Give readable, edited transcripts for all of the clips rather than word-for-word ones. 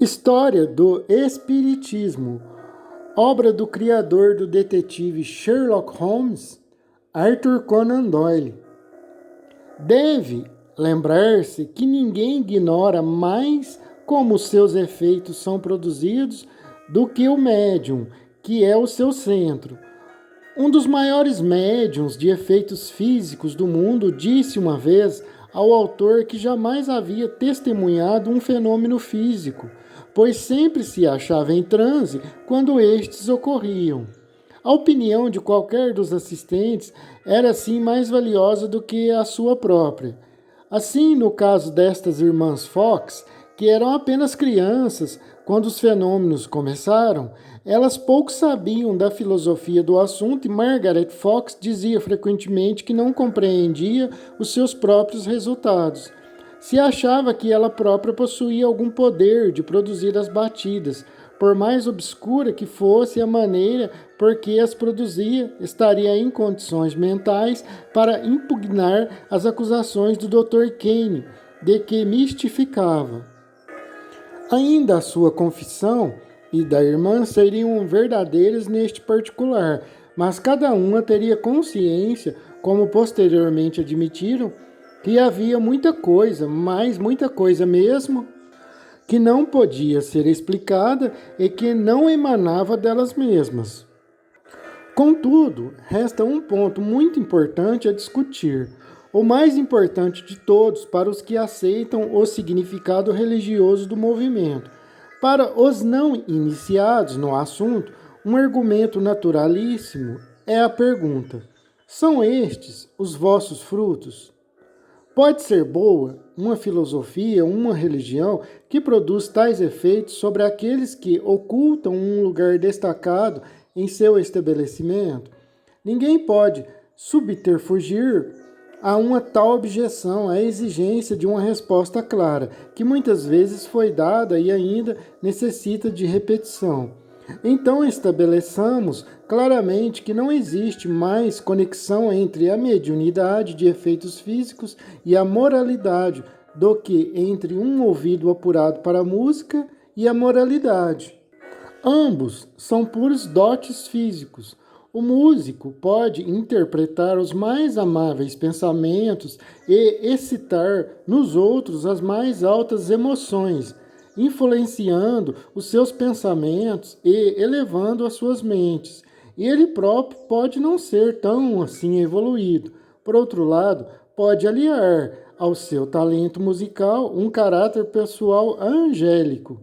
História do Espiritismo, obra do criador do detetive Sherlock Holmes, Arthur Conan Doyle. Deve lembrar-se que ninguém ignora mais como seus efeitos são produzidos do que o médium, que é o seu centro. Um dos maiores médiums de efeitos físicos do mundo disse uma vez ao autor que jamais havia testemunhado um fenômeno físico, pois sempre se achava em transe quando estes ocorriam. A opinião de qualquer dos assistentes era assim mais valiosa do que a sua própria. Assim, no caso destas irmãs Fox, que eram apenas crianças quando os fenômenos começaram, elas pouco sabiam da filosofia do assunto e Margaret Fox dizia frequentemente que não compreendia os seus próprios resultados. Se achava que ela própria possuía algum poder de produzir as batidas, por mais obscura que fosse a maneira por que as produzia, estaria em condições mentais para impugnar as acusações do Dr. Kane de que mistificava. Ainda a sua confissão e da irmã seriam verdadeiras neste particular, mas cada uma teria consciência, como posteriormente admitiram, que havia muita coisa, mas muita coisa mesmo, que não podia ser explicada e que não emanava delas mesmas. Contudo, resta um ponto muito importante a discutir, o mais importante de todos para os que aceitam o significado religioso do movimento. Para os não iniciados no assunto, um argumento naturalíssimo é a pergunta: são estes os vossos frutos? Pode ser boa uma filosofia, uma religião que produz tais efeitos sobre aqueles que ocultam um lugar destacado em seu estabelecimento? Ninguém pode subterfugir a uma tal objeção, a exigência de uma resposta clara, que muitas vezes foi dada e ainda necessita de repetição. Então estabeleçamos claramente que não existe mais conexão entre a mediunidade de efeitos físicos e a moralidade do que entre um ouvido apurado para a música e a moralidade. Ambos são puros dotes físicos. O músico pode interpretar os mais amáveis pensamentos e excitar nos outros as mais altas emoções, influenciando os seus pensamentos e elevando as suas mentes. Ele próprio pode não ser tão assim evoluído. Por outro lado, pode aliar ao seu talento musical um caráter pessoal angélico.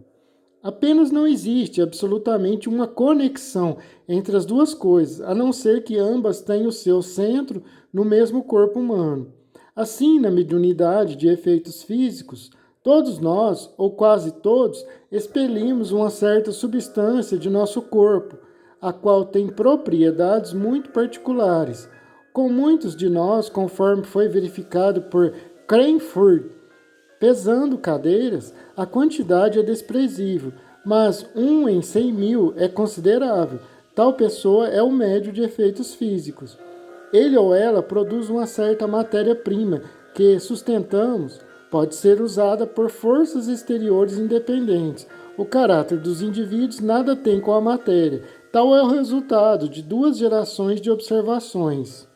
Apenas não existe absolutamente uma conexão entre as duas coisas, a não ser que ambas tenham o seu centro no mesmo corpo humano. Assim, na mediunidade de efeitos físicos, todos nós, ou quase todos, expelimos uma certa substância de nosso corpo, a qual tem propriedades muito particulares. Com muitos de nós, conforme foi verificado por Cranford, pesando cadeiras, a quantidade é desprezível, mas 1 em 100.000 é considerável. Tal pessoa é o médio de efeitos físicos. Ele ou ela produz uma certa matéria-prima que sustentamos, pode ser usada por forças exteriores independentes. O caráter dos indivíduos nada tem com a matéria. Tal é o resultado de 2 gerações de observações.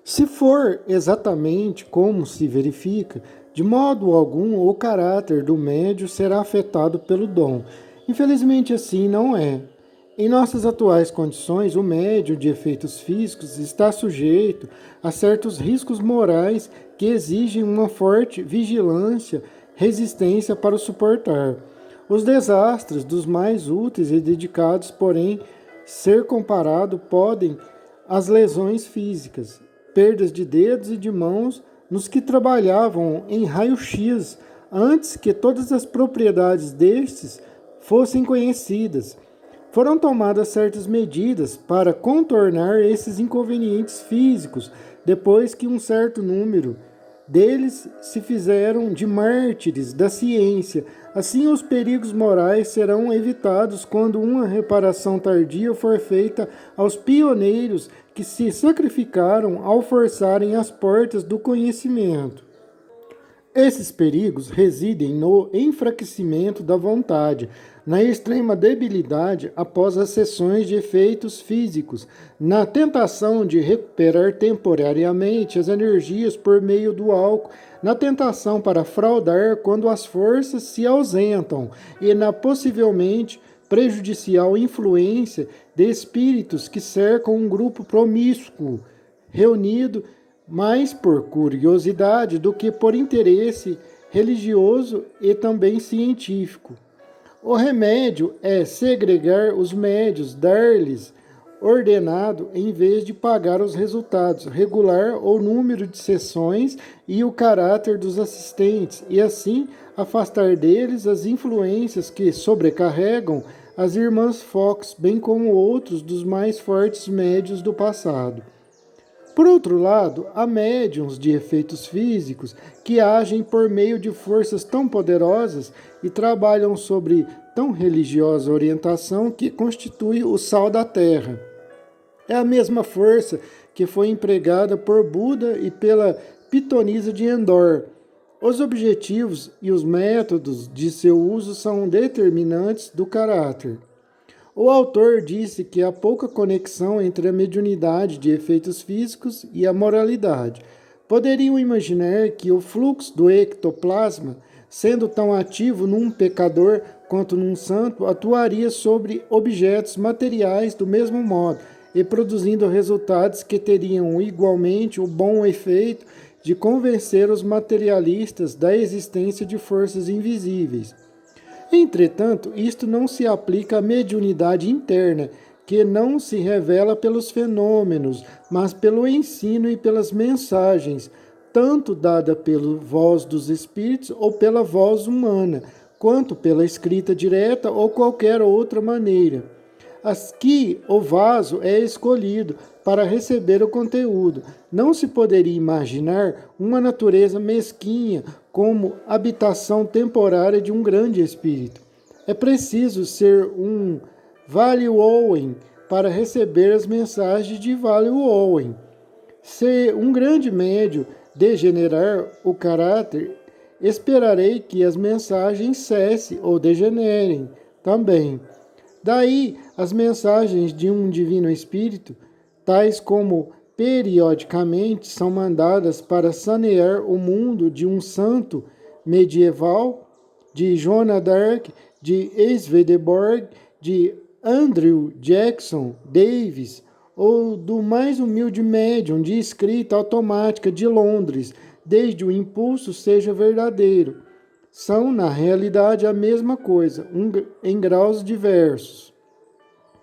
Se for exatamente como se verifica, de modo algum o caráter do médio será afetado pelo dom. Infelizmente assim não é. Em nossas atuais condições, o médio de efeitos físicos está sujeito a certos riscos morais que exigem uma forte vigilância, resistência para o suportar. Os desastres dos mais úteis e dedicados, porém, ser comparado podem às lesões físicas, perdas de dedos e de mãos nos que trabalhavam em raio-x antes que todas as propriedades destes fossem conhecidas. Foram tomadas certas medidas para contornar esses inconvenientes físicos, depois que um certo número deles se fizeram de mártires da ciência. Assim, os perigos morais serão evitados quando uma reparação tardia for feita aos pioneiros que se sacrificaram ao forçarem as portas do conhecimento. Esses perigos residem no enfraquecimento da vontade, na extrema debilidade após as sessões de efeitos físicos, na tentação de recuperar temporariamente as energias por meio do álcool, na tentação para fraudar quando as forças se ausentam e na possivelmente prejudicial influência de espíritos que cercam um grupo promíscuo, reunido mais por curiosidade do que por interesse religioso e também científico. O remédio é segregar os médios, dar-lhes ordenado em vez de pagar os resultados, regular o número de sessões e o caráter dos assistentes, e assim afastar deles as influências que sobrecarregam as irmãs Fox, bem como outros dos mais fortes médios do passado. Por outro lado, há médiums de efeitos físicos que agem por meio de forças tão poderosas e trabalham sobre tão religiosa orientação que constitui o sal da terra. É a mesma força que foi empregada por Buda e pela pitonisa de Endor. Os objetivos e os métodos de seu uso são determinantes do caráter. O autor disse que há pouca conexão entre a mediunidade de efeitos físicos e a moralidade. Poderiam imaginar que o fluxo do ectoplasma, sendo tão ativo num pecador quanto num santo, atuaria sobre objetos materiais do mesmo modo e produzindo resultados que teriam igualmente o bom efeito de convencer os materialistas da existência de forças invisíveis. Entretanto, isto não se aplica à mediunidade interna, que não se revela pelos fenômenos, mas pelo ensino e pelas mensagens, tanto dada pela voz dos espíritos ou pela voz humana, quanto pela escrita direta ou qualquer outra maneira. Aqui o vaso é escolhido para receber o conteúdo. Não se poderia imaginar uma natureza mesquinha como habitação temporária de um grande espírito. É preciso ser um Value-Owen para receber as mensagens de Value-Owen. Se um grande médium degenerar o caráter, esperarei que as mensagens cessem ou degenerem também. Daí, as mensagens de um divino espírito, tais como periodicamente são mandadas para sanear o mundo de um santo medieval, de Joana d'Arc, de Swedenborg, de Andrew Jackson Davis, ou do mais humilde médium de escrita automática de Londres, desde o impulso seja verdadeiro. São, na realidade, a mesma coisa, em graus diversos.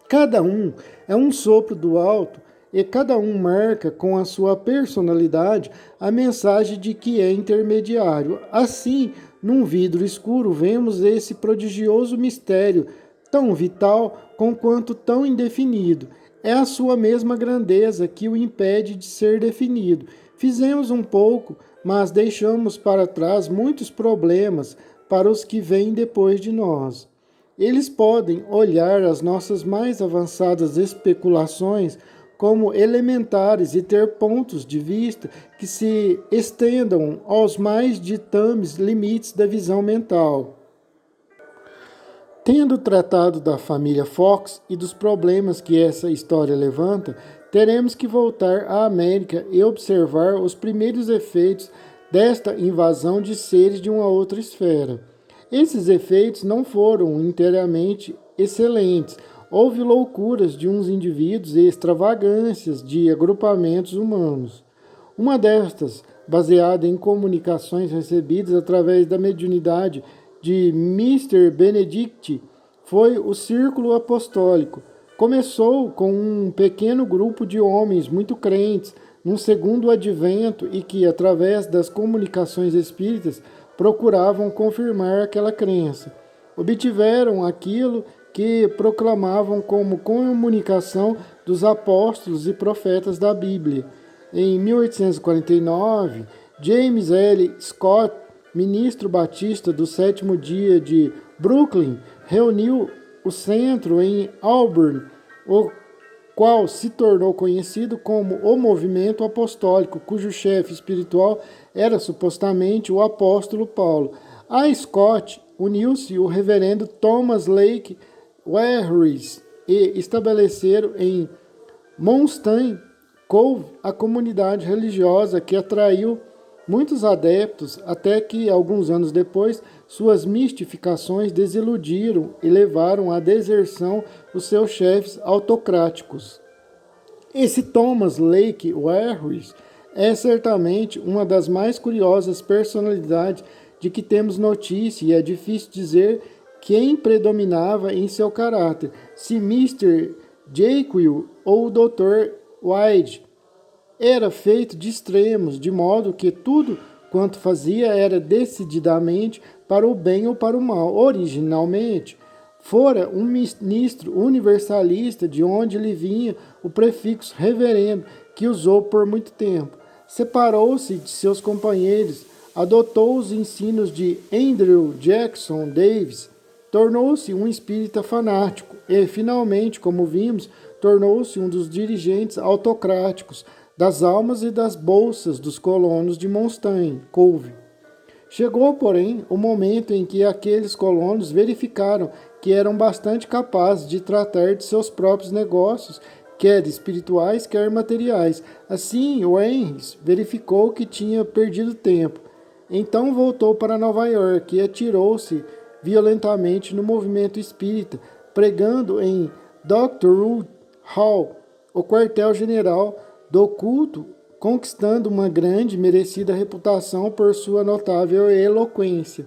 Cada um é um sopro do alto e cada um marca com a sua personalidade a mensagem de que é intermediário. Assim, num vidro escuro, vemos esse prodigioso mistério, tão vital conquanto tão indefinido. É a sua mesma grandeza que o impede de ser definido. Fizemos um pouco, mas deixamos para trás muitos problemas para os que vêm depois de nós. Eles podem olhar as nossas mais avançadas especulações como elementares e ter pontos de vista que se estendam aos mais ditames limites da visão mental. Tendo tratado da família Fox e dos problemas que essa história levanta, teremos que voltar à América e observar os primeiros efeitos desta invasão de seres de uma outra esfera. Esses efeitos não foram inteiramente excelentes. Houve loucuras de uns indivíduos e extravagâncias de agrupamentos humanos. Uma destas, baseada em comunicações recebidas através da mediunidade de Mr. Benedict, foi o Círculo Apostólico. Começou com um pequeno grupo de homens muito crentes num segundo advento e que, através das comunicações espíritas, procuravam confirmar aquela crença. Obtiveram aquilo que proclamavam como comunicação dos apóstolos e profetas da Bíblia. Em 1849, James L. Scott, ministro batista do sétimo dia de Brooklyn, reuniu o centro em Auburn, qual se tornou conhecido como o movimento apostólico, cujo chefe espiritual era supostamente o apóstolo Paulo. A Scott uniu-se o reverendo Thomas Lake Harris e estabeleceram em Moonstone Cove a comunidade religiosa que atraiu muitos adeptos, até que, alguns anos depois, suas mistificações desiludiram e levaram à deserção os seus chefes autocráticos. Esse Thomas Lake Harris é certamente uma das mais curiosas personalidades de que temos notícia, e é difícil dizer quem predominava em seu caráter, se Mr. Jekyll ou o Dr. Hyde. Era feito de extremos, de modo que tudo quanto fazia era decididamente para o bem ou para o mal. Originalmente, fora um ministro universalista, de onde lhe vinha o prefixo reverendo, que usou por muito tempo. Separou-se de seus companheiros, adotou os ensinos de Andrew Jackson Davis, tornou-se um espírita fanático e, finalmente, como vimos, tornou-se um dos dirigentes autocráticos das almas e das bolsas dos colonos de Moonstone Cove. Chegou, porém, o momento em que aqueles colonos verificaram que eram bastante capazes de tratar de seus próprios negócios, quer espirituais, quer materiais. Assim, o Henry verificou que tinha perdido tempo. Então voltou para Nova York e atirou-se violentamente no movimento espírita, pregando em Doctorwood Hall, o quartel-general do culto, conquistando uma grande e merecida reputação por sua notável eloquência.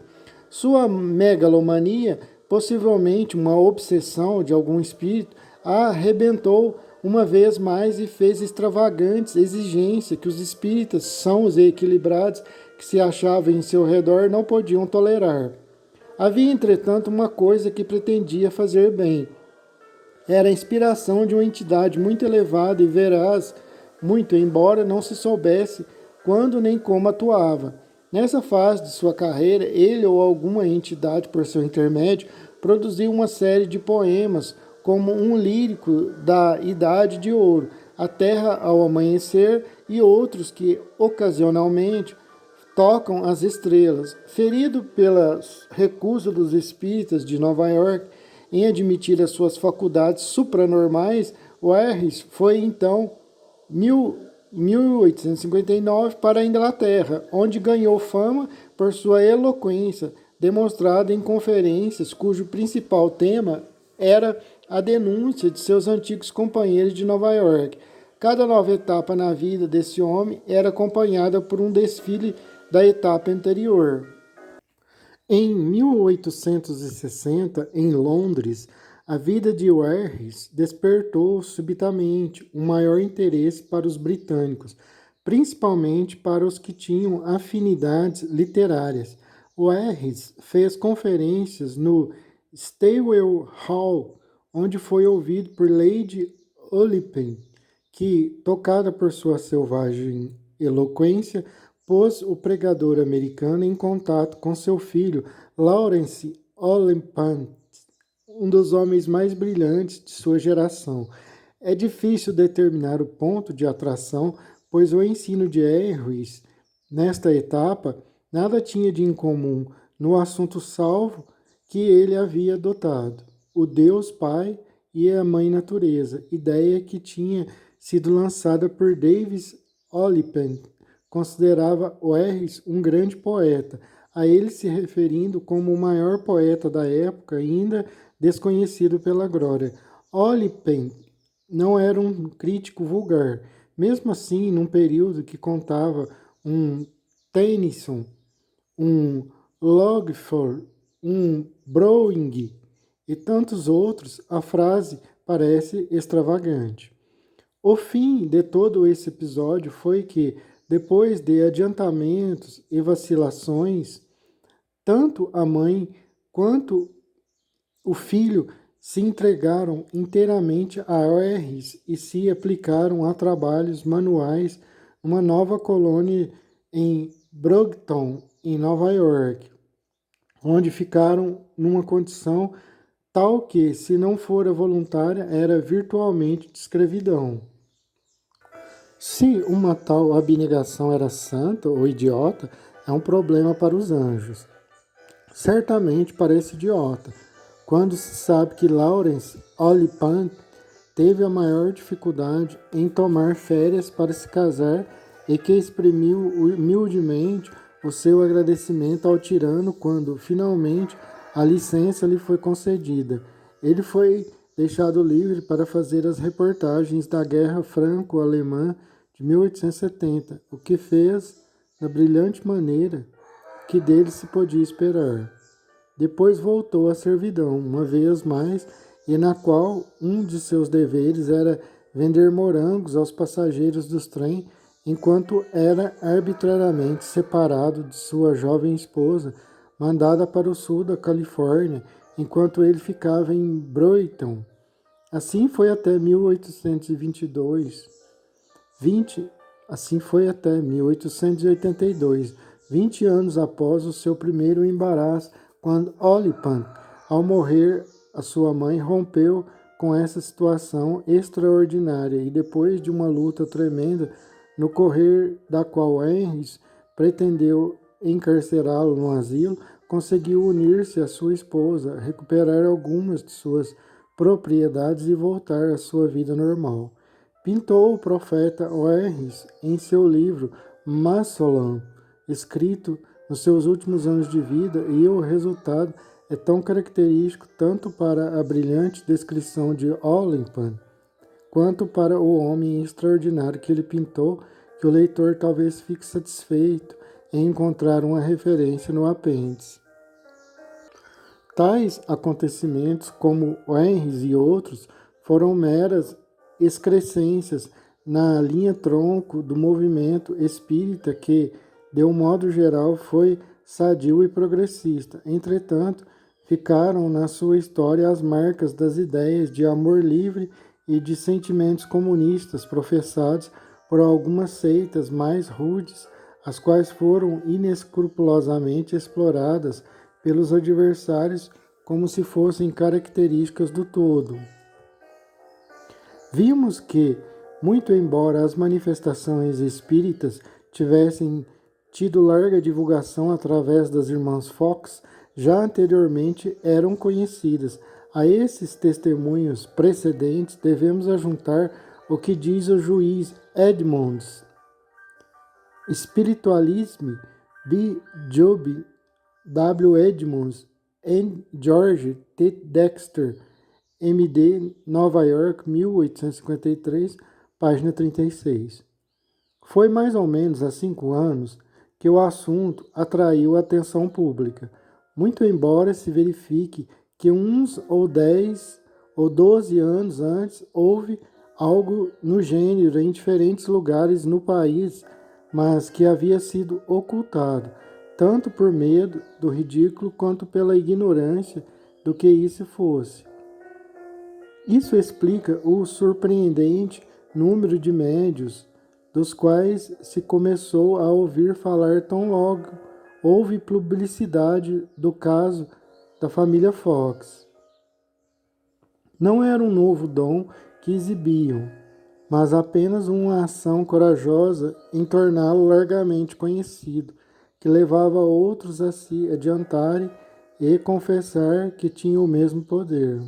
Sua megalomania, possivelmente uma obsessão de algum espírito, a arrebentou uma vez mais e fez extravagantes exigências que os espíritas sãos e equilibrados que se achavam em seu redor não podiam tolerar. Havia, entretanto, uma coisa que pretendia fazer bem. Era a inspiração de uma entidade muito elevada e veraz, muito embora não se soubesse quando nem como atuava. Nessa fase de sua carreira, ele ou alguma entidade, por seu intermédio, produziu uma série de poemas, como um lírico da Idade de Ouro, A Terra ao Amanhecer, e outros que, ocasionalmente, tocam as estrelas. Ferido pela recusa dos espíritas de Nova York em admitir as suas faculdades supranormais, o Harris foi então 1859 para a Inglaterra, onde ganhou fama por sua eloquência, demonstrada em conferências cujo principal tema era a denúncia de seus antigos companheiros de Nova York. Cada nova etapa na vida desse homem era acompanhada por um desfile da etapa anterior. Em 1860, em Londres, a vida de Harris despertou subitamente um maior interesse para os britânicos, principalmente para os que tinham afinidades literárias. O Harris fez conferências no Stawell Hall, onde foi ouvido por Lady Oliphant, que, tocada por sua selvagem eloquência, pôs o pregador americano em contato com seu filho, Lawrence Oliphant, um dos homens mais brilhantes de sua geração. É difícil determinar o ponto de atração, pois o ensino de Harris, nesta etapa, nada tinha de incomum no assunto salvo que ele havia adotado, o Deus Pai e a Mãe Natureza, ideia que tinha sido lançada por Davis Oliphant. Considerava o Harris um grande poeta, a ele se referindo como o maior poeta da época, ainda desconhecido pela glória. Oliphant não era um crítico vulgar. Mesmo assim, num período que contava um Tennyson, um Longfellow, um Browning e tantos outros, a frase parece extravagante. O fim de todo esse episódio foi que, depois de adiantamentos e vacilações, tanto a mãe quanto o filho se entregaram inteiramente a Harris e se aplicaram a trabalhos manuais numa nova colônia em Broughton, em Nova York, onde ficaram numa condição tal que, se não fora voluntária, era virtualmente de escravidão. Se uma tal abnegação era santa ou idiota, é um problema para os anjos. Certamente parece idiota, quando se sabe que Lawrence Oliphant teve a maior dificuldade em tomar férias para se casar e que exprimiu humildemente o seu agradecimento ao tirano quando, finalmente, a licença lhe foi concedida. Ele foi deixado livre para fazer as reportagens da Guerra Franco-Alemã de 1870, o que fez da brilhante maneira que dele se podia esperar. Depois voltou à servidão, uma vez mais, e na qual um de seus deveres era vender morangos aos passageiros dos trens, enquanto era arbitrariamente separado de sua jovem esposa, mandada para o sul da Califórnia, enquanto ele ficava em Brighton. Assim foi até 1882. Assim foi até 1882, 20 anos após o seu primeiro embaraço, quando Oliphant, ao morrer, a sua mãe rompeu com essa situação extraordinária e depois de uma luta tremenda, no correr da qual Henry pretendeu encarcerá-lo no asilo, conseguiu unir-se à sua esposa, recuperar algumas de suas propriedades e voltar à sua vida normal. Pintou o profeta Oerres em seu livro Massolam, escrito nos seus últimos anos de vida, e o resultado é tão característico tanto para a brilhante descrição de Oliphant quanto para o homem extraordinário que ele pintou, que o leitor talvez fique satisfeito em encontrar uma referência no apêndice. Tais acontecimentos, como Oerres e outros, foram meras excrescências na linha-tronco do movimento espírita que, de um modo geral, foi sadio e progressista. Entretanto, ficaram na sua história as marcas das ideias de amor livre e de sentimentos comunistas professados por algumas seitas mais rudes, as quais foram inescrupulosamente exploradas pelos adversários como se fossem características do todo. Vimos que, muito embora as manifestações espíritas tivessem tido larga divulgação através das irmãs Fox, já anteriormente eram conhecidas. A esses testemunhos precedentes devemos ajuntar o que diz o juiz Edmonds. Spiritualism B. Job W. Edmonds and George T. Dexter, M.D., Nova York, 1853, página 36. Foi mais ou menos há 5 anos que o assunto atraiu a atenção pública, muito embora se verifique que uns ou 10 ou 12 anos antes houve algo no gênero em diferentes lugares no país, mas que havia sido ocultado, tanto por medo do ridículo quanto pela ignorância do que isso fosse. Isso explica o surpreendente número de médios dos quais se começou a ouvir falar tão logo houve publicidade do caso da família Fox. Não era um novo dom que exibiam, mas apenas uma ação corajosa em torná-lo largamente conhecido, que levava outros a se adiantarem e confessar que tinha o mesmo poder.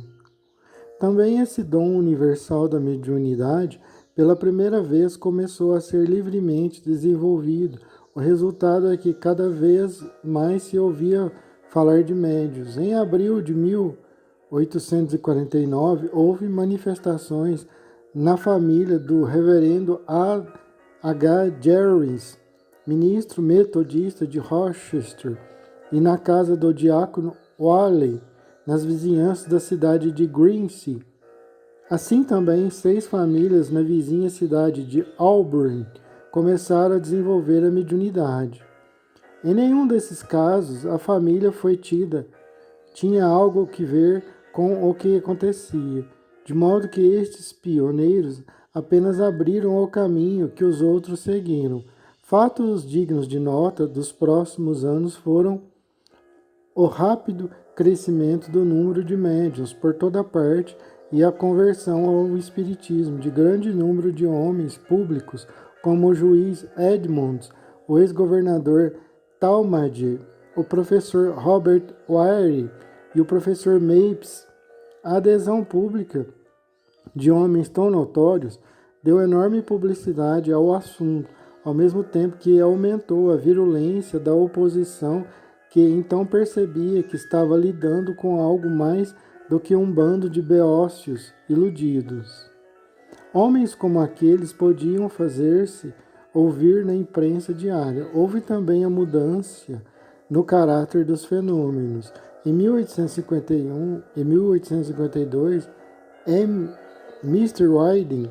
Também esse dom universal da mediunidade, pela primeira vez, começou a ser livremente desenvolvido. O resultado é que cada vez mais se ouvia falar de médiuns. Em abril de 1849, houve manifestações na família do reverendo H. Jerrys, ministro metodista de Rochester, e na casa do diácono Waley, nas vizinhanças da cidade de Greensea. Assim também 6 famílias na vizinha cidade de Auburn começaram a desenvolver a mediunidade. Em nenhum desses casos a família tinha algo que ver com o que acontecia, de modo que estes pioneiros apenas abriram o caminho que os outros seguiram. Fatos dignos de nota dos próximos anos foram o rápido crescimento do número de médiuns por toda parte e a conversão ao espiritismo de grande número de homens públicos, como o juiz Edmonds, o ex-governador Talmadge, o professor Robert Wire e o professor Mapes. A adesão pública de homens tão notórios deu enorme publicidade ao assunto, ao mesmo tempo que aumentou a virulência da oposição, que então percebia que estava lidando com algo mais do que um bando de beócios iludidos. Homens como aqueles podiam fazer-se ouvir na imprensa diária. Houve também a mudança no caráter dos fenômenos. Em 1851 e 1852, Mr. Whiting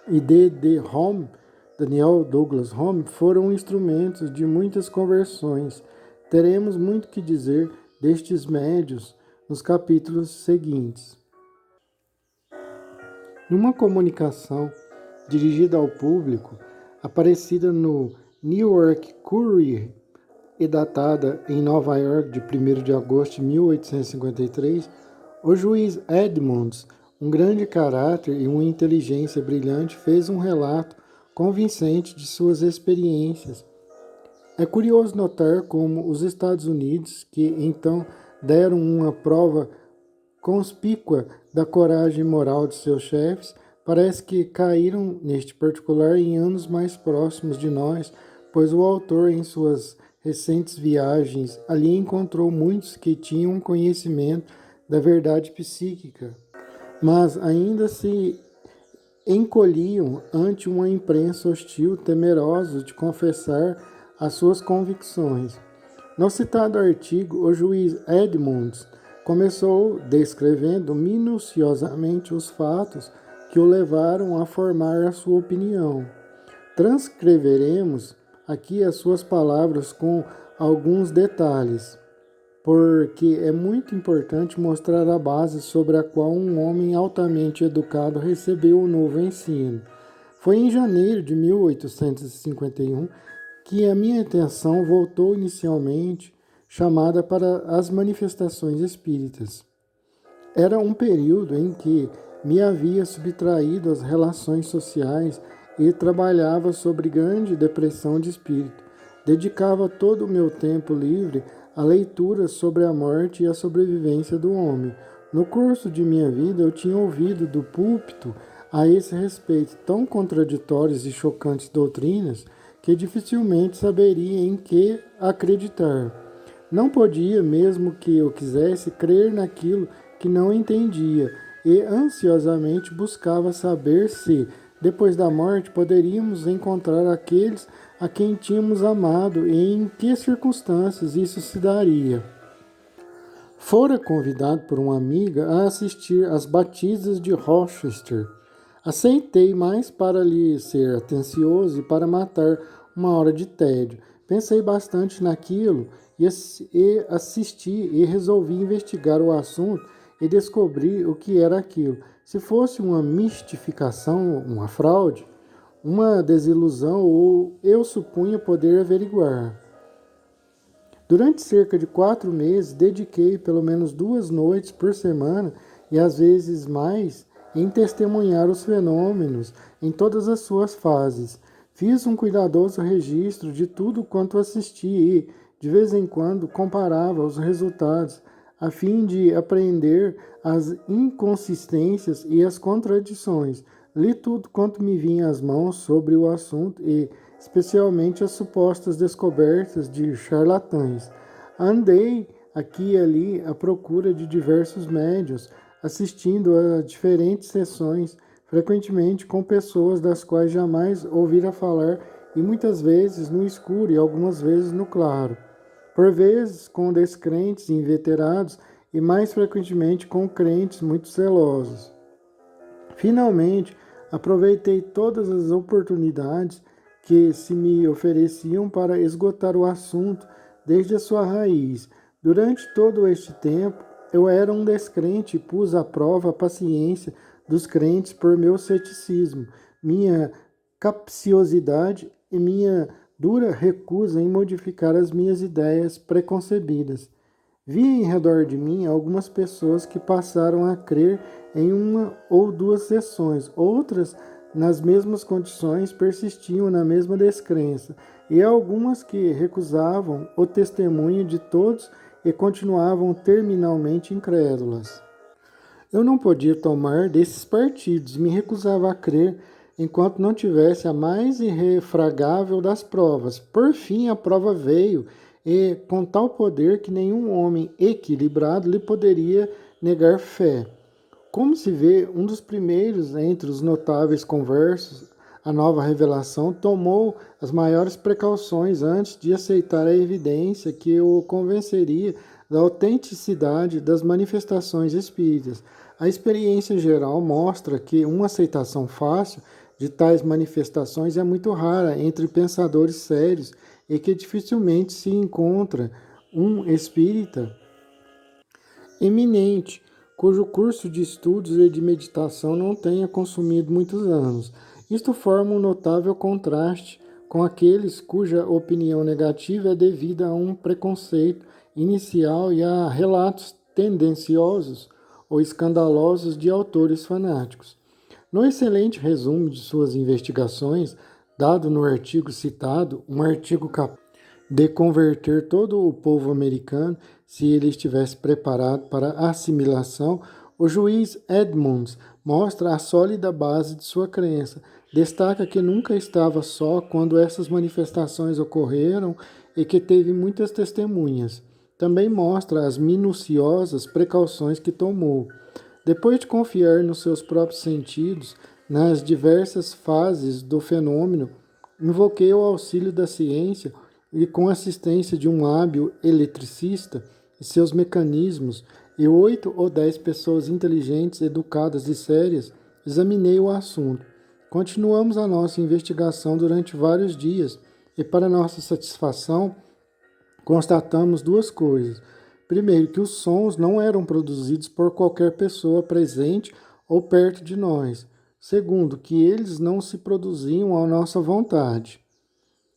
e D.D. Home, Daniel Douglas Home, foram instrumentos de muitas conversões. Teremos muito que dizer destes médios nos capítulos seguintes. Numa comunicação dirigida ao público, aparecida no New York Courier e datada em Nova York de 1º de agosto de 1853, o juiz Edmonds, um grande caráter e uma inteligência brilhante, fez um relato convincente de suas experiências. É curioso notar como os Estados Unidos, que então deram uma prova conspícua da coragem moral de seus chefes, parece que caíram neste particular em anos mais próximos de nós, pois o autor, em suas recentes viagens, ali encontrou muitos que tinham conhecimento da verdade psíquica, mas ainda se encolhiam ante uma imprensa hostil, temerosos de confessar as suas convicções. No citado artigo, o juiz Edmonds começou descrevendo minuciosamente os fatos que o levaram a formar a sua opinião. Transcreveremos aqui as suas palavras com alguns detalhes, porque é muito importante mostrar a base sobre a qual um homem altamente educado recebeu o novo ensino. Foi em janeiro de 1851 que a minha atenção voltou inicialmente chamada para as manifestações espíritas. Era um período em que me havia subtraído às relações sociais e trabalhava sobre grande depressão de espírito. Dedicava todo o meu tempo livre a leituras sobre a morte e a sobrevivência do homem. No curso de minha vida, eu tinha ouvido do púlpito a esse respeito tão contraditórias e chocantes doutrinas que dificilmente saberia em que acreditar. Não podia, mesmo que eu quisesse, crer naquilo que não entendia e ansiosamente buscava saber se, depois da morte, poderíamos encontrar aqueles a quem tínhamos amado e em que circunstâncias isso se daria. Fora convidado por uma amiga a assistir às batistas de Rochester. Aceitei mais para lhe ser atencioso e para matar uma hora de tédio. Pensei bastante naquilo e assisti e resolvi investigar o assunto e descobrir o que era aquilo. Se fosse uma mistificação, uma fraude, uma desilusão, eu supunha poder averiguar. Durante cerca de 4 meses, dediquei pelo menos 2 noites por semana e às vezes mais em testemunhar os fenômenos em todas as suas fases. Fiz um cuidadoso registro de tudo quanto assisti e, de vez em quando, comparava os resultados, a fim de apreender as inconsistências e as contradições. Li tudo quanto me vinha às mãos sobre o assunto e, especialmente, as supostas descobertas de charlatães. Andei aqui e ali à procura de diversos médiuns, assistindo a diferentes sessões, frequentemente com pessoas das quais jamais ouvira falar e muitas vezes no escuro e algumas vezes no claro. Por vezes com descrentes inveterados e mais frequentemente com crentes muito zelosos. Finalmente, aproveitei todas as oportunidades que se me ofereciam para esgotar o assunto desde a sua raiz. Durante todo este tempo, eu era um descrente e pus à prova a paciência dos crentes por meu ceticismo, minha capciosidade e minha dura recusa em modificar as minhas ideias preconcebidas. Vi em redor de mim algumas pessoas que passaram a crer em uma ou duas sessões, outras, nas mesmas condições, persistiam na mesma descrença, e algumas que recusavam o testemunho de todos e continuavam terminalmente incrédulas. Eu não podia tomar desses partidos, me recusava a crer enquanto não tivesse a mais irrefragável das provas. Por fim, a prova veio, e com tal poder que nenhum homem equilibrado lhe poderia negar fé. Como se vê, um dos primeiros entre os notáveis conversos, a nova revelação, tomou as maiores precauções antes de aceitar a evidência que o convenceria da autenticidade das manifestações espíritas. A experiência geral mostra que uma aceitação fácil de tais manifestações é muito rara entre pensadores sérios e que dificilmente se encontra um espírita eminente, cujo curso de estudos e de meditação não tenha consumido muitos anos. Isto forma um notável contraste com aqueles cuja opinião negativa é devida a um preconceito inicial e a relatos tendenciosos ou escandalosos de autores fanáticos. No excelente resumo de suas investigações, dado no artigo citado, um artigo capaz de converter todo o povo americano, se ele estivesse preparado para a assimilação, o juiz Edmunds mostra a sólida base de sua crença. Destaca que nunca estava só quando essas manifestações ocorreram e que teve muitas testemunhas. Também mostra as minuciosas precauções que tomou. Depois de confiar nos seus próprios sentidos, nas diversas fases do fenômeno, invoquei o auxílio da ciência e, com a assistência de um hábil eletricista e seus mecanismos, e 8 ou 10 pessoas inteligentes, educadas e sérias, examinei o assunto. Continuamos a nossa investigação durante vários dias e, para nossa satisfação, constatamos duas coisas. Primeiro, que os sons não eram produzidos por qualquer pessoa presente ou perto de nós. Segundo, que eles não se produziam à nossa vontade.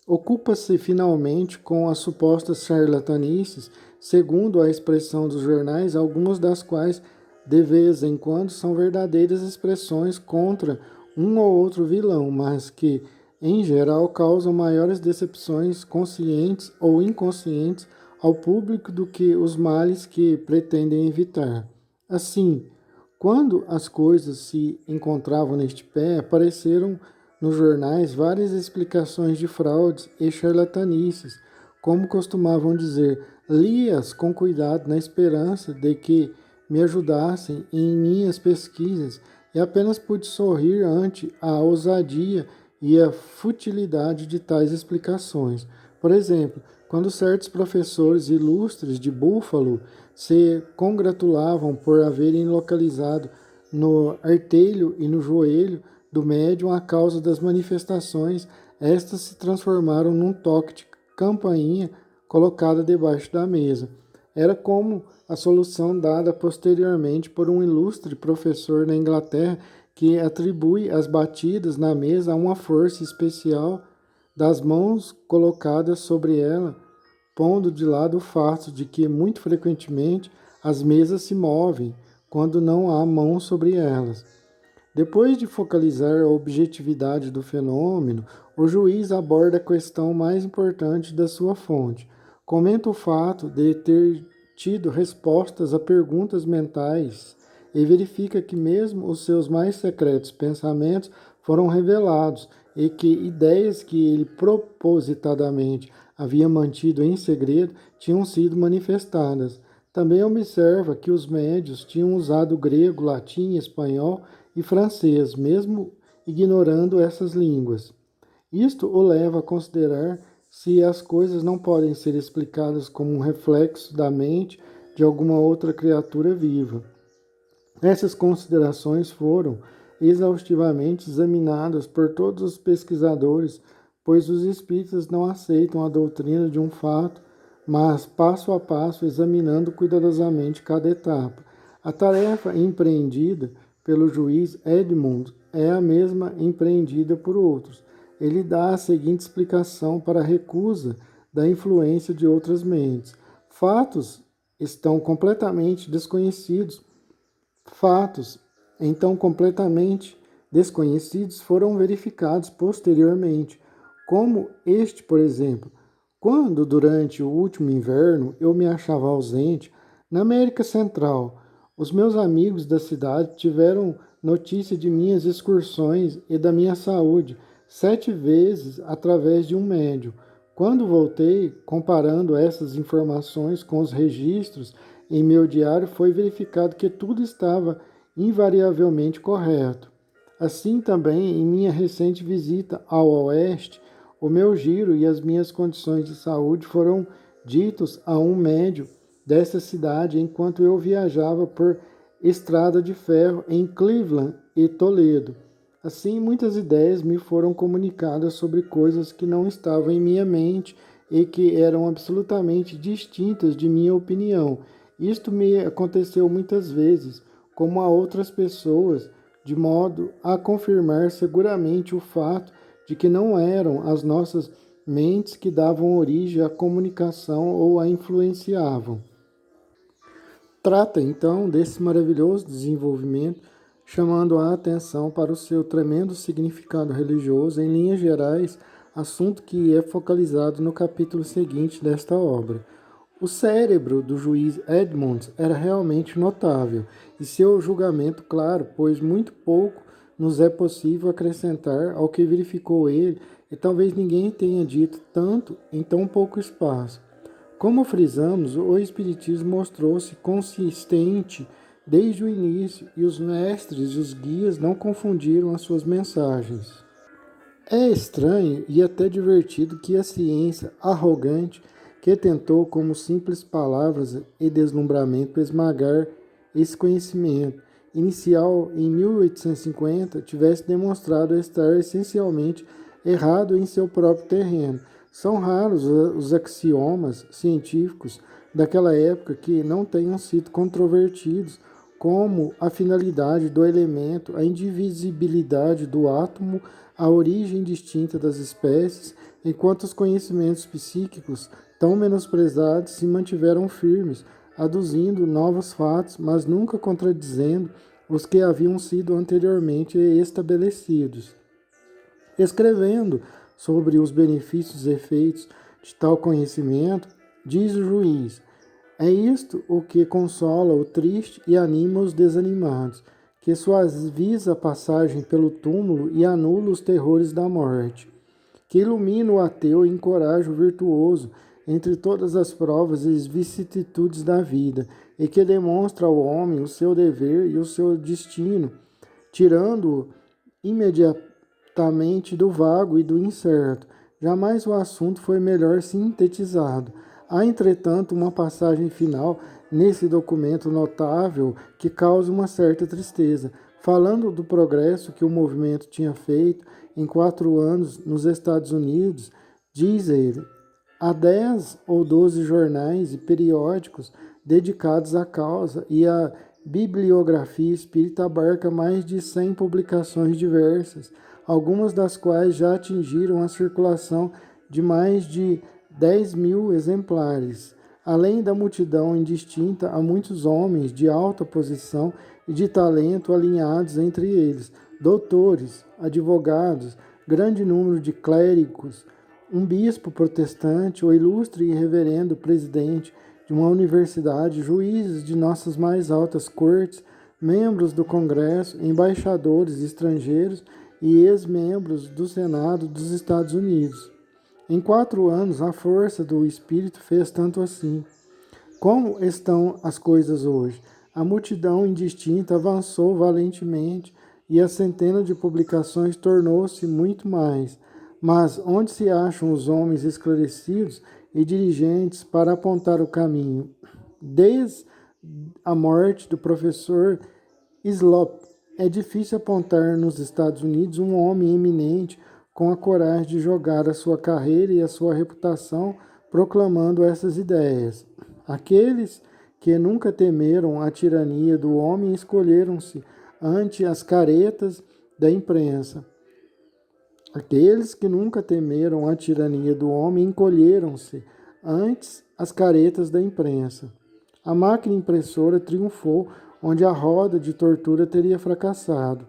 Ocupa-se finalmente com as supostas charlatanices, segundo a expressão dos jornais, algumas das quais de vez em quando são verdadeiras expressões contra um ou outro vilão, mas que, em geral, causam maiores decepções conscientes ou inconscientes ao público do que os males que pretendem evitar. Assim, quando as coisas se encontravam neste pé, apareceram nos jornais várias explicações de fraudes e charlatanices, como costumavam dizer, li-as com cuidado na esperança de que me ajudassem em minhas pesquisas e apenas pude sorrir ante a ousadia e a futilidade de tais explicações. Por exemplo, quando certos professores ilustres de Buffalo se congratulavam por haverem localizado no artelho e no joelho do médium a causa das manifestações, estas se transformaram num toque de campainha colocada debaixo da mesa. Era como a solução dada posteriormente por um ilustre professor na Inglaterra que atribui as batidas na mesa a uma força especial das mãos colocadas sobre ela, pondo de lado o fato de que, muito frequentemente, as mesas se movem quando não há mão sobre elas. Depois de focalizar a objetividade do fenômeno, o juiz aborda a questão mais importante da sua fonte. Comenta o fato de ter tido respostas a perguntas mentais e verifica que mesmo os seus mais secretos pensamentos foram revelados e que ideias que ele propositadamente havia mantido em segredo tinham sido manifestadas. Também observa que os médios tinham usado grego, latim, espanhol e francês, mesmo ignorando essas línguas. Isto o leva a considerar se as coisas não podem ser explicadas como um reflexo da mente de alguma outra criatura viva. Essas considerações foram exaustivamente examinadas por todos os pesquisadores, pois os espíritas não aceitam a doutrina de um fato, mas passo a passo examinando cuidadosamente cada etapa. A tarefa empreendida pelo juiz Edmund é a mesma empreendida por outros. Ele dá a seguinte explicação para a recusa da influência de outras mentes. Fatos estão completamente desconhecidos. Fatos, então completamente desconhecidos, foram verificados posteriormente, como este, por exemplo, quando, durante o último inverno, eu me achava ausente na América Central. Os meus amigos da cidade tiveram notícia de minhas excursões e da minha saúde 7 vezes através de um médium. Quando voltei, comparando essas informações com os registros em meu diário, foi verificado que tudo estava invariavelmente correto. Assim também, em minha recente visita ao Oeste, o meu giro e as minhas condições de saúde foram ditos a um médium dessa cidade enquanto eu viajava por estrada de ferro em Cleveland e Toledo. Assim, muitas ideias me foram comunicadas sobre coisas que não estavam em minha mente e que eram absolutamente distintas de minha opinião. Isto me aconteceu muitas vezes, como a outras pessoas, de modo a confirmar seguramente o fato de que não eram as nossas mentes que davam origem à comunicação ou a influenciavam. Trata então desse maravilhoso desenvolvimento, chamando a atenção para o seu tremendo significado religioso, em linhas gerais, assunto que é focalizado no capítulo seguinte desta obra. O cérebro do juiz Edmonds era realmente notável, e seu julgamento claro, pois muito pouco nos é possível acrescentar ao que verificou ele, e talvez ninguém tenha dito tanto em tão pouco espaço. Como frisamos, o Espiritismo mostrou-se consistente desde o início e os mestres e os guias não confundiram as suas mensagens. É estranho e até divertido que a ciência arrogante, que tentou como simples palavras e deslumbramento esmagar esse conhecimento inicial em 1850, tivesse demonstrado estar essencialmente errado em seu próprio terreno. São raros os axiomas científicos daquela época que não tenham sido controvertidos, como a finalidade do elemento, a indivisibilidade do átomo, a origem distinta das espécies, enquanto os conhecimentos psíquicos, tão menosprezados, se mantiveram firmes, aduzindo novos fatos, mas nunca contradizendo os que haviam sido anteriormente estabelecidos. Escrevendo sobre os benefícios e efeitos de tal conhecimento, diz o juiz: é isto o que consola o triste e anima os desanimados, que suaviza a passagem pelo túmulo e anula os terrores da morte, que ilumina o ateu e encoraja o virtuoso entre todas as provas e vicissitudes da vida, e que demonstra ao homem o seu dever e o seu destino, tirando-o imediatamente do vago e do incerto. Jamais o assunto foi melhor sintetizado. Há, entretanto, uma passagem final nesse documento notável que causa uma certa tristeza. Falando do progresso que o movimento tinha feito em 4 anos nos Estados Unidos, diz ele: há 10 ou 12 jornais e periódicos dedicados à causa, e a bibliografia espírita abarca mais de 100 publicações diversas, algumas das quais já atingiram a circulação de mais de 10.000 exemplares. Além da multidão indistinta, há muitos homens de alta posição e de talento alinhados entre eles, doutores, advogados, grande número de clérigos, um bispo protestante, o ilustre e reverendo presidente de uma universidade, juízes de nossas mais altas cortes, membros do Congresso, embaixadores estrangeiros e ex-membros do Senado dos Estados Unidos. Em 4 anos, a força do Espírito fez tanto assim. Como estão as coisas hoje? A multidão indistinta avançou valentemente e a centena de publicações tornou-se muito mais. Mas onde se acham os homens esclarecidos e dirigentes para apontar o caminho? Desde a morte do professor Slop, é difícil apontar nos Estados Unidos um homem eminente com a coragem de jogar a sua carreira e a sua reputação proclamando essas ideias. Aqueles que nunca temeram a tirania do homem escolheram-se ante as caretas da imprensa. Aqueles que nunca temeram a tirania do homem encolheram-se ante as caretas da imprensa. a máquina impressora triunfou onde a roda de tortura teria fracassado.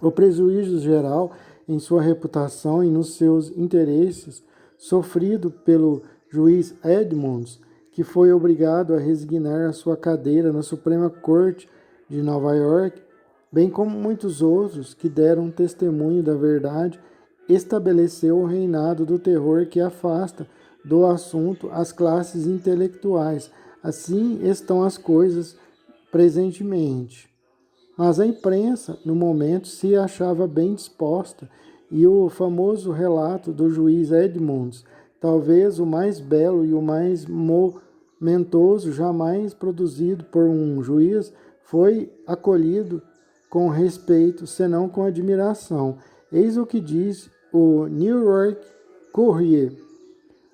O prejuízo geral em sua reputação e nos seus interesses, sofrido pelo juiz Edmunds, que foi obrigado a resignar a sua cadeira na Suprema Corte de Nova York, bem como muitos outros que deram testemunho da verdade, estabeleceu o reinado do terror que afasta do assunto as classes intelectuais. Assim estão as coisas presentemente. Mas a imprensa, no momento, se achava bem disposta, e o famoso relato do juiz Edmunds, talvez o mais belo e o mais momentoso jamais produzido por um juiz, foi acolhido com respeito, senão com admiração. Eis o que diz o New York Courier.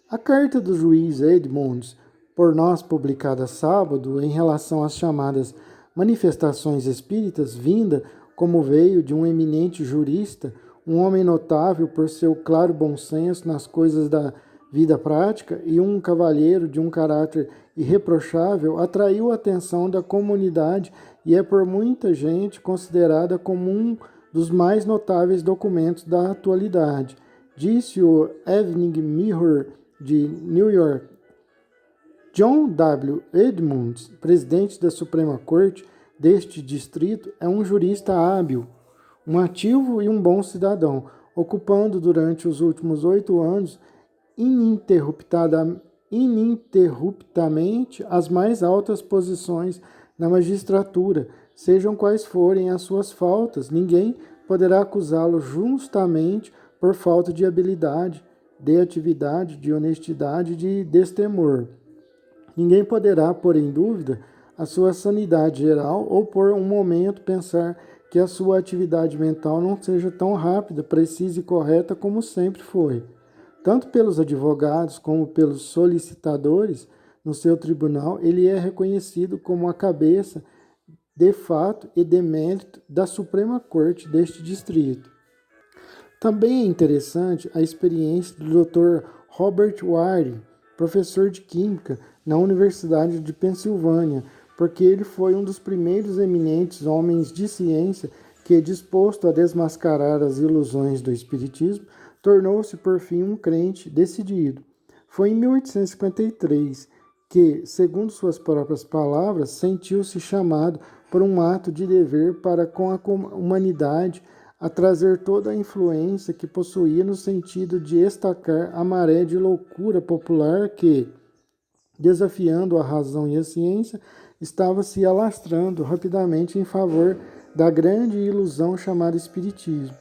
A carta do juiz Edmunds, por nós publicada sábado, em relação às chamadas manifestações espíritas, vinda, como veio, de um eminente jurista, um homem notável por seu claro bom senso nas coisas da vida prática e um cavalheiro de um caráter irreprochável, atraiu a atenção da comunidade e é por muita gente considerada como um dos mais notáveis documentos da atualidade, disse o Evening Mirror de New York. John W. Edmunds, presidente da Suprema Corte deste distrito, é um jurista hábil, um ativo e um bom cidadão, ocupando durante os últimos 8 anos ininterruptamente as mais altas posições na magistratura. Sejam quais forem as suas faltas, ninguém poderá acusá-lo justamente por falta de habilidade, de atividade, de honestidade, de destemor. Ninguém poderá pôr em dúvida a sua sanidade geral ou por um momento pensar que a sua atividade mental não seja tão rápida, precisa e correta como sempre foi. Tanto pelos advogados como pelos solicitadores no seu tribunal, ele é reconhecido como a cabeça de fato e de mérito da Suprema Corte deste distrito. Também é interessante a experiência do Dr. Robert Wire, professor de Química na Universidade de Pensilvânia, porque ele foi um dos primeiros eminentes homens de ciência que, disposto a desmascarar as ilusões do espiritismo, tornou-se por fim um crente decidido. Foi em 1853 que, segundo suas próprias palavras, sentiu-se chamado por um ato de dever para com a humanidade a trazer toda a influência que possuía no sentido de estacar a maré de loucura popular que, desafiando a razão e a ciência, estava se alastrando rapidamente em favor da grande ilusão chamada Espiritismo.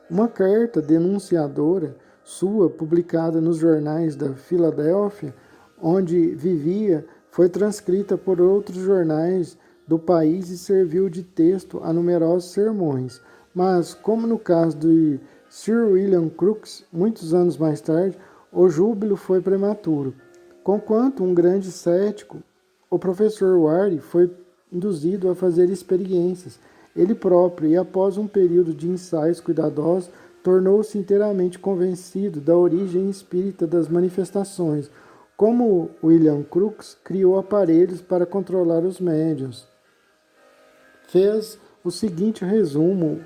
Uma carta denunciadora sua, publicada nos jornais da Filadélfia, onde vivia, foi transcrita por outros jornais do país e serviu de texto a numerosos sermões. Mas, como no caso de Sir William Crookes, muitos anos mais tarde, o júbilo foi prematuro. Conquanto um grande cético, o professor Wire foi induzido a fazer experiências, ele próprio, e após um período de ensaios cuidadosos, tornou-se inteiramente convencido da origem espírita das manifestações. Como William Crookes criou aparelhos para controlar os médiuns. Fez o seguinte resumo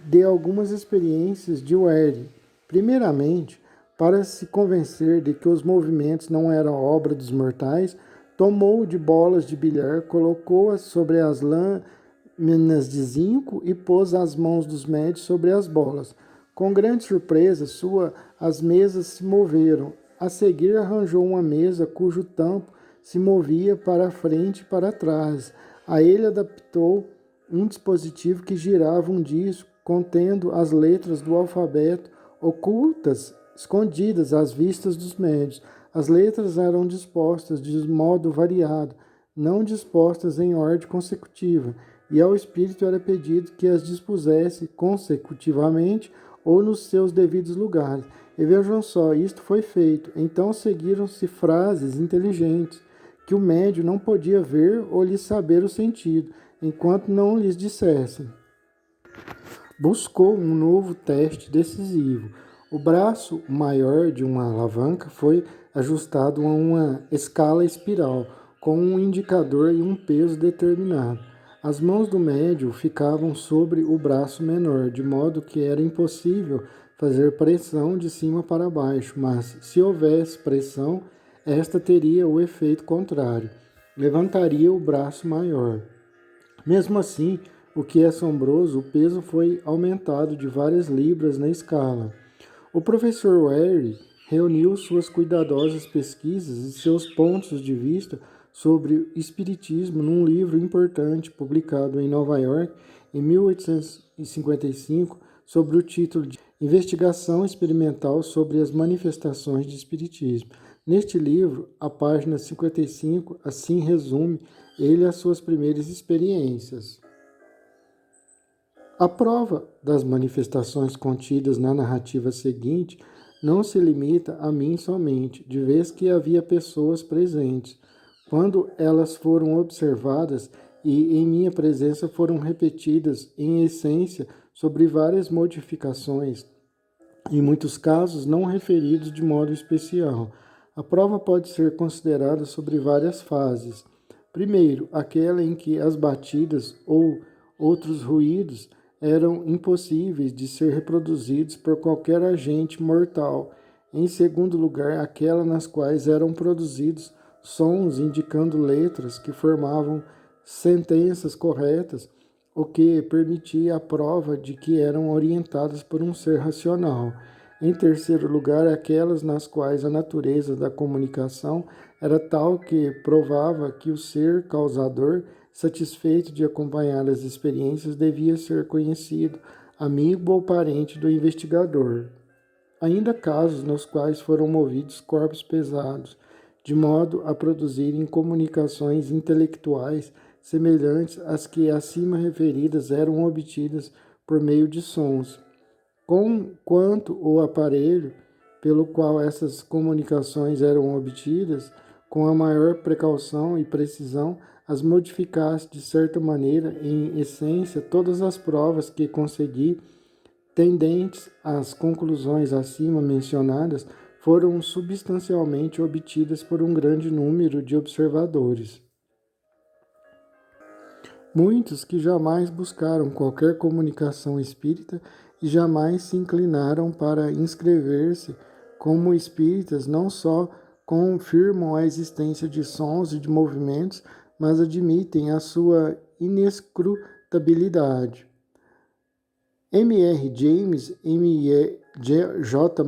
de algumas experiências de Wire. Primeiramente, para se convencer de que os movimentos não eram obra dos mortais, tomou de bolas de bilhar, colocou-as sobre as lâminas de zinco e pôs as mãos dos médios sobre as bolas. Com grande surpresa sua, as mesas se moveram. A seguir arranjou uma mesa cujo tampo se movia para frente e para trás. A ele adaptou um dispositivo que girava um disco contendo as letras do alfabeto ocultas, escondidas às vistas dos médios. As letras eram dispostas de modo variado, não dispostas em ordem consecutiva, e ao espírito era pedido que as dispusesse consecutivamente ou nos seus devidos lugares. E vejam só, isto foi feito. Então seguiram-se frases inteligentes, que o médium não podia ver ou lhes saber o sentido, enquanto não lhes dissessem. Buscou um novo teste decisivo. O braço maior de uma alavanca foi ajustado a uma escala espiral, com um indicador e um peso determinado. As mãos do médium ficavam sobre o braço menor, de modo que era impossível fazer pressão de cima para baixo, mas se houvesse pressão, esta teria o efeito contrário, levantaria o braço maior. Mesmo assim, o que é assombroso, o peso foi aumentado de várias libras na escala. O professor Ware reuniu suas cuidadosas pesquisas e seus pontos de vista sobre o espiritismo num livro importante publicado em Nova York em 1855 sob o título de Investigação Experimental sobre as Manifestações de Espiritismo. Neste livro, a página 55, assim resume ele as suas primeiras experiências. A prova das manifestações contidas na narrativa seguinte não se limita a mim somente, de vez que havia pessoas presentes. Quando elas foram observadas e em minha presença foram repetidas em essência sobre várias modificações, em muitos casos não referidos de modo especial. A prova pode ser considerada sobre várias fases. Primeiro, aquela em que as batidas ou outros ruídos eram impossíveis de ser reproduzidos por qualquer agente mortal. Em segundo lugar, aquela nas quais eram produzidos sons indicando letras que formavam sentenças corretas, o que permitia a prova de que eram orientadas por um ser racional. Em terceiro lugar, aquelas nas quais a natureza da comunicação era tal que provava que o ser causador, satisfeito de acompanhar as experiências, devia ser conhecido, amigo ou parente do investigador. Ainda casos nos quais foram movidos corpos pesados, de modo a produzirem comunicações intelectuais semelhantes às que acima referidas eram obtidas por meio de sons. Quanto o aparelho pelo qual essas comunicações eram obtidas, com a maior precaução e precisão, as modificasse de certa maneira, em essência, todas as provas que consegui, tendentes às conclusões acima mencionadas, foram substancialmente obtidas por um grande número de observadores. Muitos que jamais buscaram qualquer comunicação espírita e jamais se inclinaram para inscrever-se como espíritas não só confirmam a existência de sons e de movimentos, mas admitem a sua inescrutabilidade. M.R. James, M.J.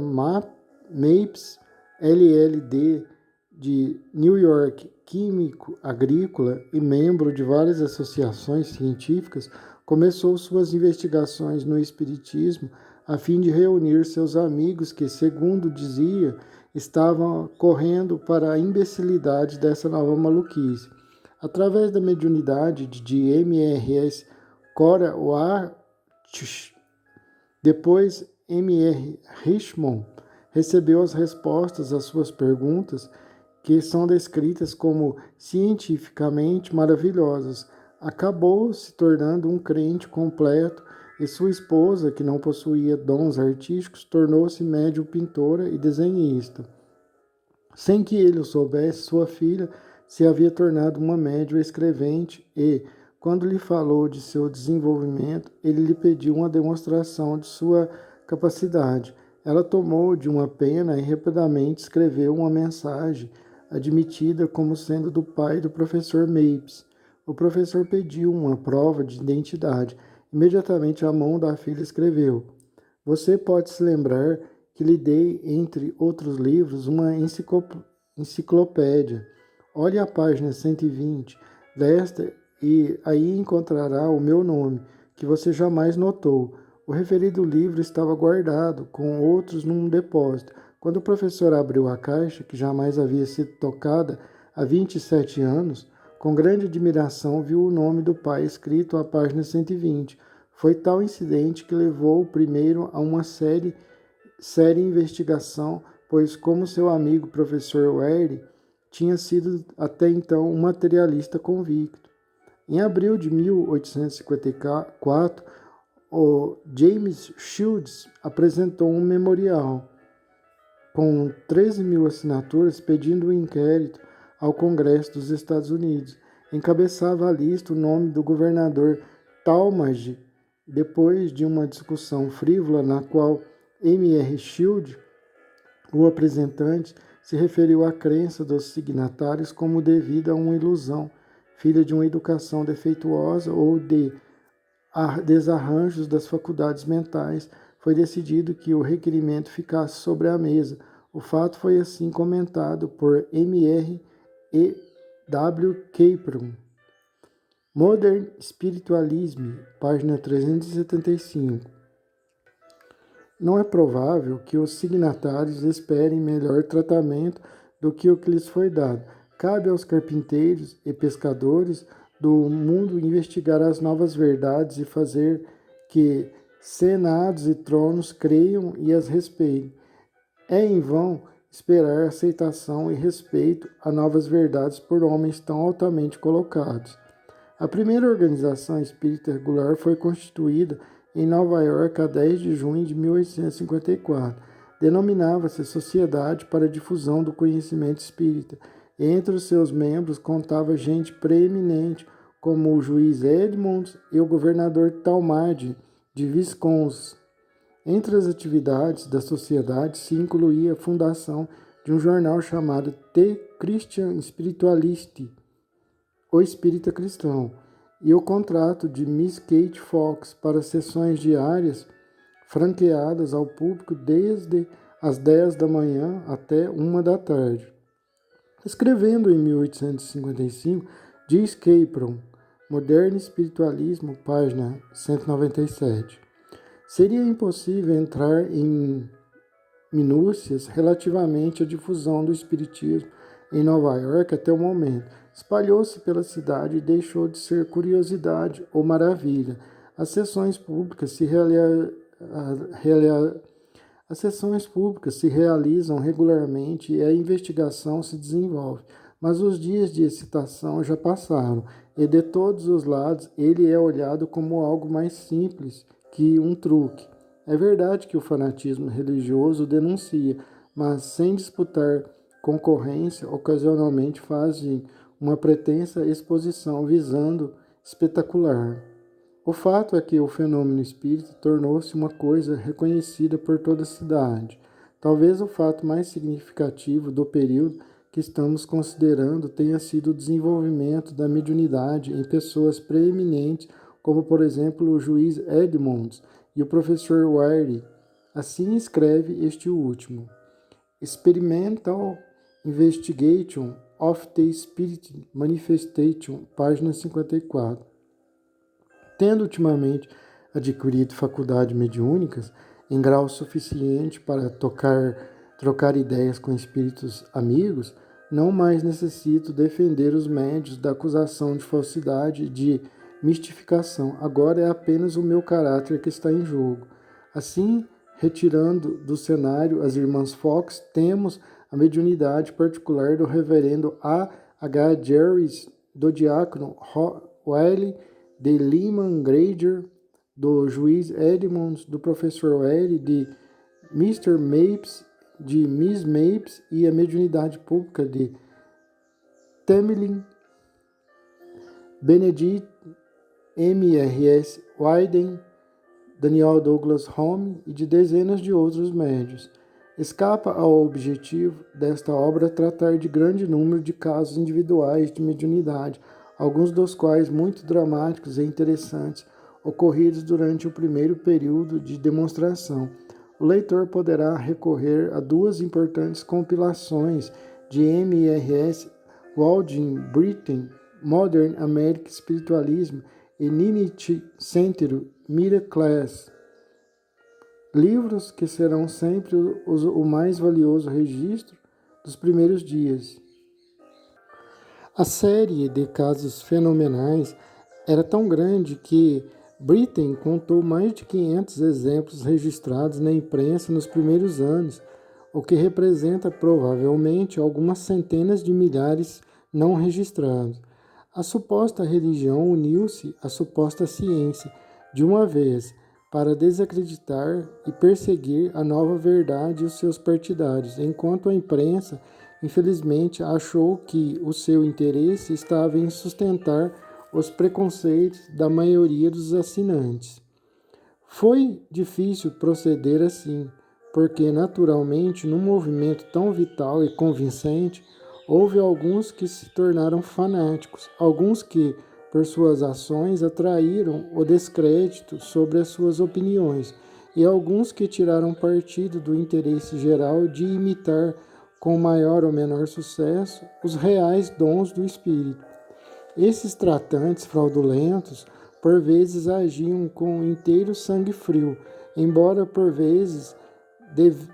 Mapes, LL.D. de New York, químico agrícola e membro de várias associações científicas, começou suas investigações no espiritismo a fim de reunir seus amigos que, segundo dizia, estavam correndo para a imbecilidade dessa nova maluquice. Através da mediunidade de M.R.S. Cora Watts, depois M.R. Richmond recebeu as respostas às suas perguntas, que são descritas como cientificamente maravilhosas. Acabou se tornando um crente completo e sua esposa, que não possuía dons artísticos, tornou-se médium pintora e desenhista. Sem que ele o soubesse, sua filha se havia tornado uma médium escrevente e, quando lhe falou de seu desenvolvimento, ele lhe pediu uma demonstração de sua capacidade. Ela tomou de uma pena e rapidamente escreveu uma mensagem admitida como sendo do pai do professor Mapes. O professor pediu uma prova de identidade. Imediatamente a mão da filha escreveu: "Você pode se lembrar que lhe dei, entre outros livros, uma enciclopédia. Olhe a página 120 desta e aí encontrará o meu nome, que você jamais notou. O referido livro estava guardado, com outros num depósito. Quando o professor abriu a caixa, que jamais havia sido tocada há 27 anos, com grande admiração viu o nome do pai escrito à página 120. Foi tal incidente que levou o primeiro a uma séria investigação, pois, como seu amigo professor Ware, tinha sido até então um materialista convicto. Em abril de 1854, o James Shields apresentou um memorial com 13.000 assinaturas pedindo um inquérito ao Congresso dos Estados Unidos. Encabeçava a lista o nome do governador Talmadge, depois de uma discussão frívola na qual M.R. Shield, o apresentante, se referiu à crença dos signatários como devida a uma ilusão, filha de uma educação defeituosa ou de desarranjos das faculdades mentais. Foi decidido que o requerimento ficasse sobre a mesa. O fato foi assim comentado por M.R. e W. Capron. Modern Spiritualism, página 375. Não é provável que os signatários esperem melhor tratamento do que o que lhes foi dado. Cabe aos carpinteiros e pescadores do mundo investigar as novas verdades e fazer que senados e tronos creiam e as respeitem. É em vão esperar aceitação e respeito a novas verdades por homens tão altamente colocados. A primeira organização espírita regular foi constituída em Nova York a 10 de junho de 1854. Denominava-se Sociedade para a Difusão do Conhecimento Espírita. Entre os seus membros contava gente preeminente, como o juiz Edmonds e o governador Talmadge, de Wisconsin. Entre as atividades da sociedade se incluía a fundação de um jornal chamado The Christian Spiritualist, o Espírita Cristão, e o contrato de Miss Kate Fox para sessões diárias franqueadas ao público desde as 10 da manhã até 1 da tarde. Escrevendo em 1855, diz Capron, Moderno Espiritualismo, página 197. Seria impossível entrar em minúcias relativamente à difusão do espiritismo em Nova York até o momento. Espalhou-se pela cidade e deixou de ser curiosidade ou maravilha. As sessões públicas se realizam regularmente e a investigação se desenvolve. Mas os dias de excitação já passaram, e de todos os lados ele é olhado como algo mais simples que um truque. É verdade que o fanatismo religioso denuncia, mas sem disputar concorrência, ocasionalmente fazem uma pretensa exposição visando espetacular. O fato é que o fenômeno espírita tornou-se uma coisa reconhecida por toda a cidade. Talvez o fato mais significativo do período que estamos considerando tenha sido o desenvolvimento da mediunidade em pessoas preeminentes, como por exemplo o juiz Edmonds e o professor Wiley. Assim escreve este último. Experimental Investigation of the Spirit Manifestation, página 54. Tendo ultimamente adquirido faculdades mediúnicas em grau suficiente para trocar ideias com espíritos amigos, não mais necessito defender os médios da acusação de falsidade e de mistificação. Agora é apenas o meu caráter que está em jogo. Assim, retirando do cenário as irmãs Fox, temos a mediunidade particular do reverendo A. H. Jerrys, do diácono Wiley de Lyman Granger, do juiz Edmonds, do professor Wiley, de Mr. Mapes, de Miss Mapes, e a mediunidade pública de Temelin, Benedict M.R.S. Wyden, Daniel Douglas Home e de dezenas de outros médios. Escapa ao objetivo desta obra tratar de grande número de casos individuais de mediunidade, alguns dos quais muito dramáticos e interessantes, ocorridos durante o primeiro período de demonstração. O leitor poderá recorrer a duas importantes compilações de M.R.S. Walding Brittain, Modern American Spiritualism, e Ninity Center Miracles, livros que serão sempre o mais valioso registro dos primeiros dias. A série de casos fenomenais era tão grande que Brittain contou mais de 500 exemplos registrados na imprensa nos primeiros anos, o que representa provavelmente algumas centenas de milhares não registrados. A suposta religião uniu-se à suposta ciência de uma vez para desacreditar e perseguir a nova verdade e os seus partidários, enquanto a imprensa infelizmente, achou que o seu interesse estava em sustentar os preconceitos da maioria dos assinantes. Foi difícil proceder assim, porque, naturalmente, num movimento tão vital e convincente, houve alguns que se tornaram fanáticos, alguns que, por suas ações, atraíram o descrédito sobre as suas opiniões, e alguns que tiraram partido do interesse geral de imitar, com maior ou menor sucesso, os reais dons do Espírito. Esses tratantes fraudulentos, por vezes, agiam com inteiro sangue frio, embora por vezes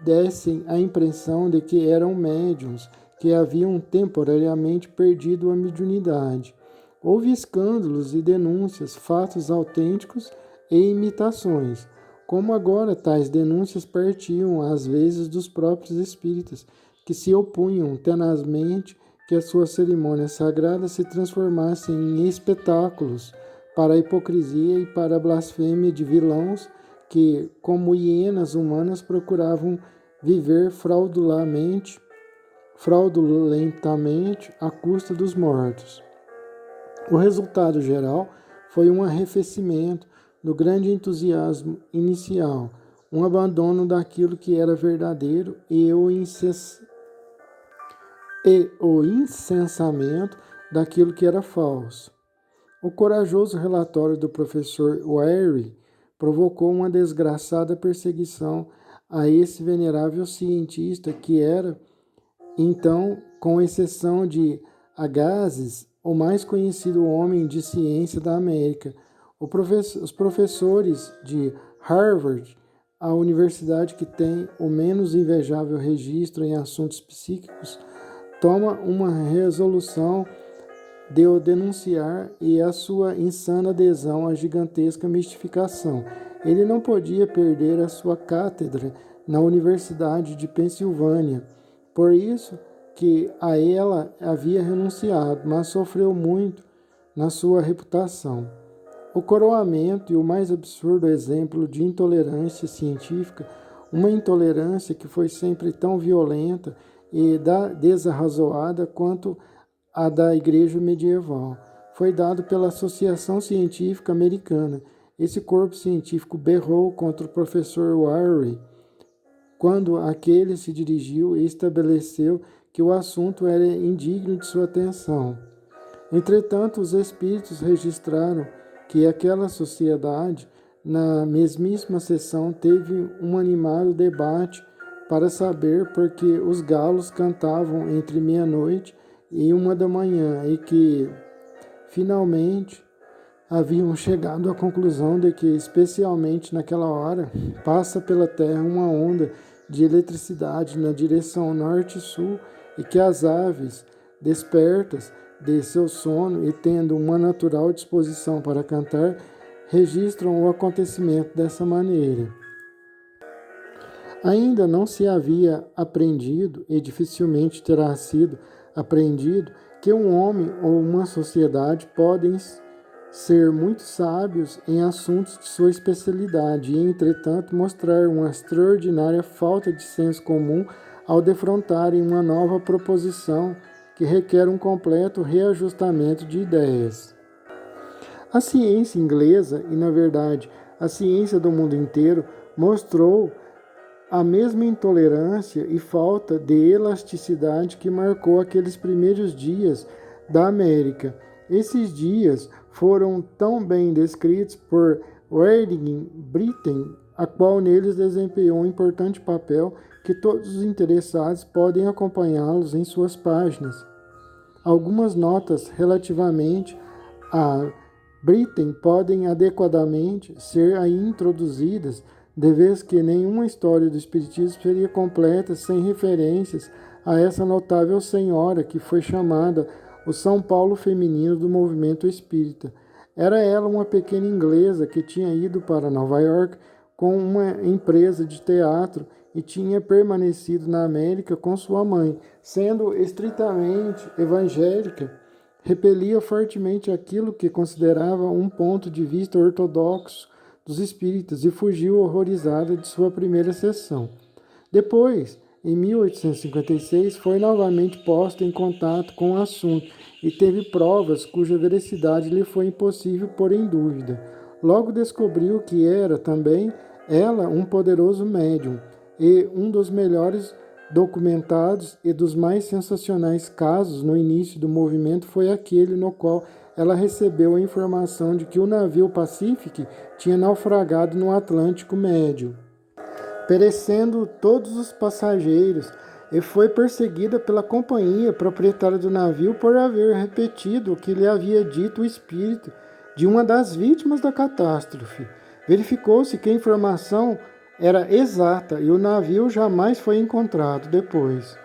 dessem a impressão de que eram médiuns que haviam temporariamente perdido a mediunidade. Houve escândalos e denúncias, fatos autênticos e imitações. Como agora tais denúncias partiam às vezes dos próprios espíritas, que se opunham tenazmente que as suas cerimônias sagradas se transformassem em espetáculos para a hipocrisia e para a blasfêmia de vilões que, como hienas humanas, procuravam viver fraudulentamente à custa dos mortos. O resultado geral foi um arrefecimento do grande entusiasmo inicial, um abandono daquilo que era verdadeiro e o incensamento daquilo que era falso. O corajoso relatório do professor Wary provocou uma desgraçada perseguição a esse venerável cientista que era, então, com exceção de Agassiz, o mais conhecido homem de ciência da América. Os professores de Harvard, a universidade que tem o menos invejável registro em assuntos psíquicos, toma uma resolução de o denunciar e a sua insana adesão à gigantesca mistificação. Ele não podia perder a sua cátedra na Universidade de Pensilvânia, por isso que a ela havia renunciado, mas sofreu muito na sua reputação. O coroamento e o mais absurdo exemplo de intolerância científica, uma intolerância que foi sempre tão violenta e desarrazoada quanto a da Igreja medieval, foi dado pela Associação Científica Americana. Esse corpo científico berrou contra o professor Wary quando aquele se dirigiu e estabeleceu que o assunto era indigno de sua atenção. Entretanto, os espíritos registraram que aquela sociedade, na mesmíssima sessão, teve um animado debate para saber por que os galos cantavam entre meia-noite e 1 da manhã, e que, finalmente, haviam chegado à conclusão de que, especialmente naquela hora, passa pela Terra uma onda de eletricidade na direção norte-sul e que as aves, despertas de seu sono e tendo uma natural disposição para cantar, registram o acontecimento dessa maneira. Ainda não se havia aprendido, e dificilmente terá sido aprendido, que um homem ou uma sociedade podem ser muito sábios em assuntos de sua especialidade e, entretanto, mostrar uma extraordinária falta de senso comum ao defrontarem uma nova proposição que requer um completo reajustamento de ideias. A ciência inglesa, e na verdade a ciência do mundo inteiro, mostrou a mesma intolerância e falta de elasticidade que marcou aqueles primeiros dias da América. Esses dias foram tão bem descritos por Reading Britten, a qual neles desempenhou um importante papel, que todos os interessados podem acompanhá-los em suas páginas. Algumas notas relativamente a Britten podem adequadamente ser aí introduzidas, de vez que nenhuma história do Espiritismo seria completa sem referências a essa notável senhora que foi chamada o São Paulo feminino do movimento espírita. Era ela uma pequena inglesa que tinha ido para Nova York com uma empresa de teatro e tinha permanecido na América com sua mãe. Sendo estritamente evangélica, repelia fortemente aquilo que considerava um ponto de vista ortodoxo dos espíritas e fugiu horrorizada de sua primeira sessão. Depois em 1856, foi novamente posta em contato com o assunto e teve provas cuja veracidade lhe foi impossível pôr em dúvida. Logo descobriu que era também ela um poderoso médium e um dos melhores documentados e dos mais sensacionais casos no início do movimento foi aquele no qual ela recebeu a informação de que o navio Pacific tinha naufragado no Atlântico Médio, perecendo todos os passageiros, e foi perseguida pela companhia proprietária do navio por haver repetido o que lhe havia dito o espírito de uma das vítimas da catástrofe. Verificou-se que a informação era exata e o navio jamais foi encontrado depois.